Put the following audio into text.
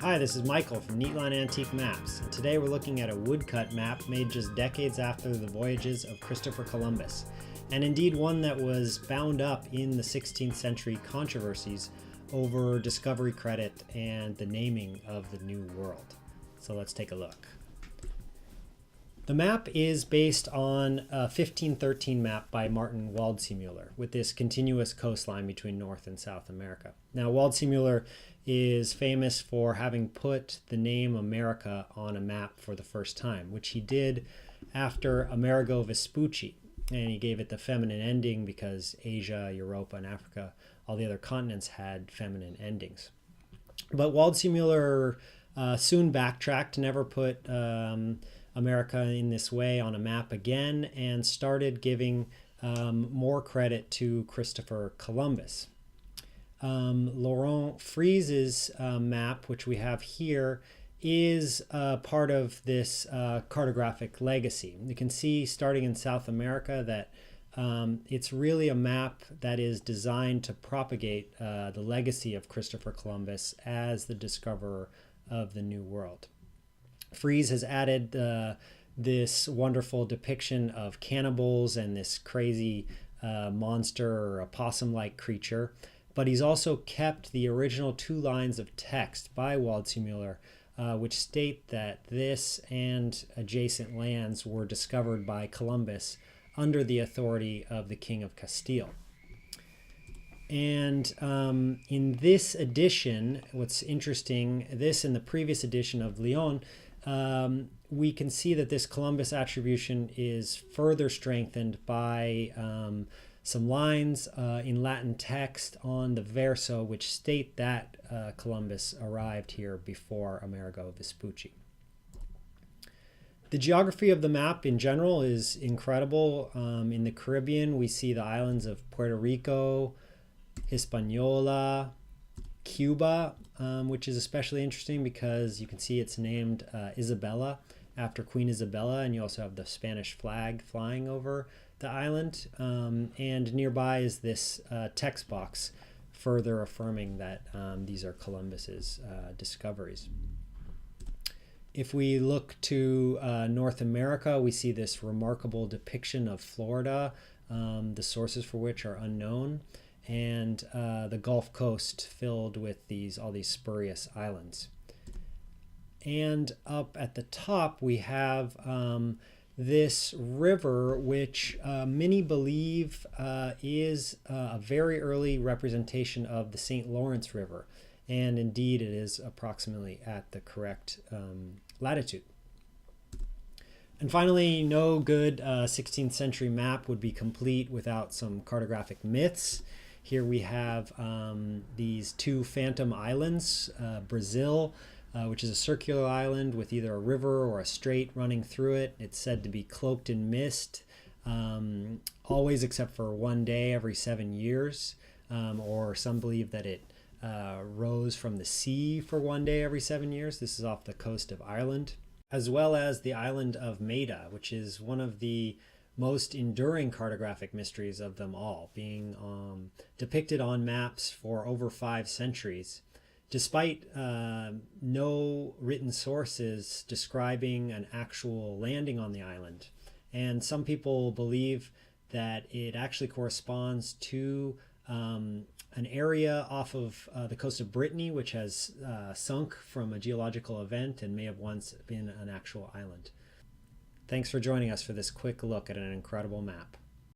Hi, this is Michael from Neatline Antique Maps, and today we're looking at a woodcut map made just decades after the voyages of Christopher Columbus, and indeed one that was bound up in the 16th century controversies over discovery credit and the naming of the New World. So let's take a look. The map is based on a 1513 map by Martin Waldseemüller with this continuous coastline between North and South America. Now, Waldseemüller is famous for having put the name America on a map for the first time, which he did after Amerigo Vespucci, and he gave it the feminine ending because Asia, Europa, and Africa, all the other continents had feminine endings. But Waldseemüller soon backtracked, never put America in this way on a map again, and started giving more credit to Christopher Columbus. Laurent Fries's map, which we have here, is part of this cartographic legacy. You can see starting in South America that it's really a map that is designed to propagate the legacy of Christopher Columbus as the discoverer of the New World. Fries has added this wonderful depiction of cannibals and this crazy monster or opossum-like creature, but he's also kept the original 2 lines of text by Waldseemüller, which state that this and adjacent lands were discovered by Columbus under the authority of the King of Castile. And in this edition, what's interesting, this and the previous edition of Lyon, we can see that this Columbus attribution is further strengthened by some lines in Latin text on the verso which state that Columbus arrived here before Amerigo Vespucci. The geography of the map in general is incredible. In the Caribbean, we see the islands of Puerto Rico, Hispaniola, Cuba, which is especially interesting because you can see it's named Isabella after Queen Isabella, and you also have the Spanish flag flying over the island. And nearby is this text box further affirming that these are Columbus's discoveries. If we look to North America, we see this remarkable depiction of Florida, the sources for which are unknown, and the Gulf Coast filled with all these spurious islands. And up at the top we have this river which many believe is a very early representation of the St. Lawrence River, and indeed it is approximately at the correct latitude. And finally, no good 16th century map would be complete without some cartographic myths. Here we have these 2 phantom islands, Brazil, which is a circular island with either a river or a strait running through it. It's said to be cloaked in mist, always except for one day every 7 years, or some believe that it rose from the sea for one day every 7 years. This is off the coast of Ireland, as well as the island of Maida, which is one of the most enduring cartographic mysteries of them all, being depicted on maps for over 5 centuries, despite no written sources describing an actual landing on the island. And some people believe that it actually corresponds to an area off of the coast of Brittany, which has sunk from a geological event and may have once been an actual island. Thanks for joining us for this quick look at an incredible map.